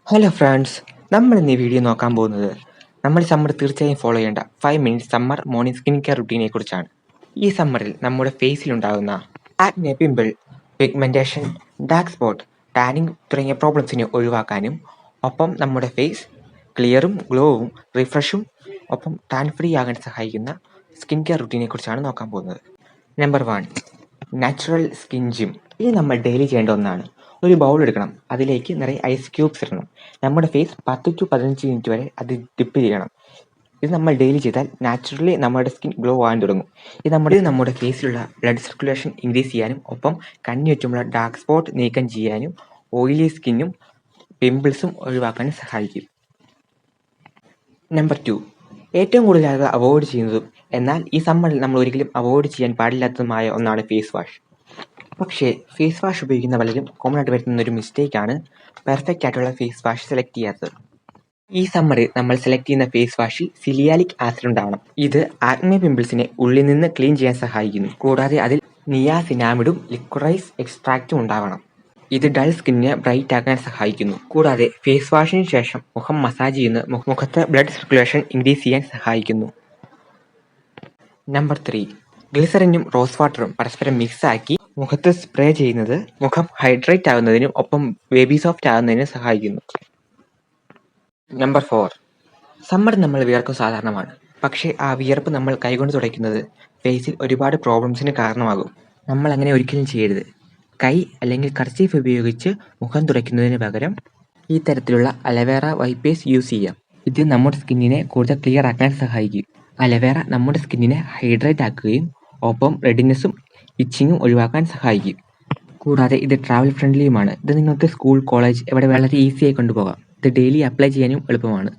Hello friends, നമ്മൾ ഇന്ന് ഈ വീഡിയോ നോക്കാൻ പോകുന്നത് നമ്മൾ സമ്മർ തീർച്ചയായും ഫോളോ ചെയ്യേണ്ട 5 minutes summer morning skin care റുട്ടീനെ കുറിച്ചാണ്. ഈ സമ്മറിൽ നമ്മുടെ ഫേസിലുണ്ടാകുന്ന acne, pimple, pigmentation, dark spot, tanning തുടങ്ങിയ പ്രോബ്ലംസിനെ ഒഴിവാക്കാനും ഒപ്പം നമ്മുടെ ഫേസ് ക്ലിയറും ഗ്ലോവും റിഫ്രഷും ഒപ്പം ടാൻ ഫ്രീ ആകാൻ സഹായിക്കുന്ന സ്കിൻ കെയർ റുട്ടീനെ കുറിച്ചാണ് നോക്കാൻ പോകുന്നത്. Number 1, natural skin gym. ഇത് നമ്മൾ ഡെയിലി ചെയ്യേണ്ട ഒന്നാണ്. ഒരു ബൗൾ എടുക്കണം, അതിലേക്ക് നിറയെ ഐസ് ക്യൂബ്സ് ഇടണം. നമ്മുടെ ഫേസ് 10 to 15 മിനിറ്റ് വരെ അത് ഡിപ്പ് ചെയ്യണം. ഇത് നമ്മൾ ഡെയിലി ചെയ്താൽ നാച്ചുറലി നമ്മുടെ സ്കിൻ ഗ്ലോ ആകാൻ തുടങ്ങും. ഇത് നമ്മുടെ ഫേസിലുള്ള ബ്ലഡ് സർക്കുലേഷൻ ഇൻക്രീസ് ചെയ്യാനും ഒപ്പം കണ്ണിന് ചുറ്റുമുള്ള ഡാർക്ക് സ്പോട്ട് നീക്കം ചെയ്യാനും ഓയിലി സ്കിന്നും പിമ്പിൾസും ഒഴിവാക്കാനും സഹായിക്കും. നമ്പർ 2, ഏറ്റവും കൂടുതൽ ആളുകൾ അവോയ്ഡ് ചെയ്യുന്നതും എന്നാൽ ഈ സമ്മറിൽ നമ്മൾ ഒരിക്കലും അവോയ്ഡ് ചെയ്യാൻ പാടില്ലാത്തതുമായ ഒന്നാണ് ഫേസ് വാഷ്. പക്ഷേ ഫേസ് വാഷ് ഉപയോഗിക്കുന്ന പലരും കോമൺ ആയിട്ട് വരുത്തുന്ന ഒരു മിസ്റ്റേക്കാണ് പെർഫെക്റ്റ് ആയിട്ടുള്ള ഫേസ് വാഷ് സെലക്ട് ചെയ്യാത്തത്. ഈ സമ്മറിൽ നമ്മൾ സെലക്ട് ചെയ്യുന്ന ഫേസ് വാഷിൽ സിലിയാലിക് ആസിഡ് ഉണ്ടാവണം. ഇത് ആക്നെ പിമ്പിൾസിനെ ഉള്ളിൽ നിന്ന് ക്ലീൻ ചെയ്യാൻ സഹായിക്കുന്നു. കൂടാതെ അതിൽ നിയാസിനാമിഡും ലിക്വറൈസ് എക്സ്ട്രാക്റ്റും ഉണ്ടാവണം. ഇത് ഡൾ സ്കിന്നിനെ ബ്രൈറ്റ് ആക്കാൻ സഹായിക്കുന്നു. കൂടാതെ ഫേസ് വാഷിന് ശേഷം മുഖം മസാജ് ചെയ്യുന്നത് മുഖത്ത് ബ്ലഡ് സർക്കുലേഷൻ ഇൻക്രീസ് ചെയ്യാൻ സഹായിക്കുന്നു. നമ്പർ 3, ഗ്ലിസറിനും റോസ് വാട്ടറും പരസ്പരം മിക്സ് ആക്കി മുഖത്ത് സ്പ്രേ ചെയ്യുന്നത് മുഖം ഹൈഡ്രേറ്റ് ആകുന്നതിനും ഒപ്പം ബേബി സോഫ്റ്റ് ആകുന്നതിനും സഹായിക്കുന്നു. നമ്പർ 4, സമ്മർ നമ്മൾ വിയർക്കും സാധാരണമാണ്. പക്ഷേ ആ വിയർപ്പ് നമ്മൾ കൈകൊണ്ട് തുടയ്ക്കുന്നത് ഫേസിൽ ഒരുപാട് പ്രോബ്ലംസിന് കാരണമാകും. നമ്മൾ അങ്ങനെ ഒരിക്കലും ചെയ്യരുത്. കൈ അല്ലെങ്കിൽ കർച്ചീഫ് ഉപയോഗിച്ച് മുഖം തുടയ്ക്കുന്നതിന് പകരം ഈ തരത്തിലുള്ള അലവേറ വൈപ്പേഴ്സ് യൂസ് ചെയ്യാം. ഇത് നമ്മുടെ സ്കിന്നിനെ കൂടുതൽ ക്ലിയർ ആക്കാൻ സഹായിക്കും. അലവേറ നമ്മുടെ സ്കിന്നിനെ ഹൈഡ്രേറ്റ് ആക്കുകയും ഒപ്പം റെഡിനെസ്സും ഇച്ചിങ്ങും ഒഴിവാക്കാൻ സഹായിക്കും. കൂടാതെ ഇത് ട്രാവൽ ഫ്രണ്ട്ലിയുമാണ്. ഇത് നിങ്ങൾക്ക് സ്കൂൾ, കോളേജ് എവിടെ വളരെ ഈസിയായി കൊണ്ടുപോകാം. ഇത് ഡെയിലി അപ്ലൈ ചെയ്യാനും എളുപ്പമാണ്.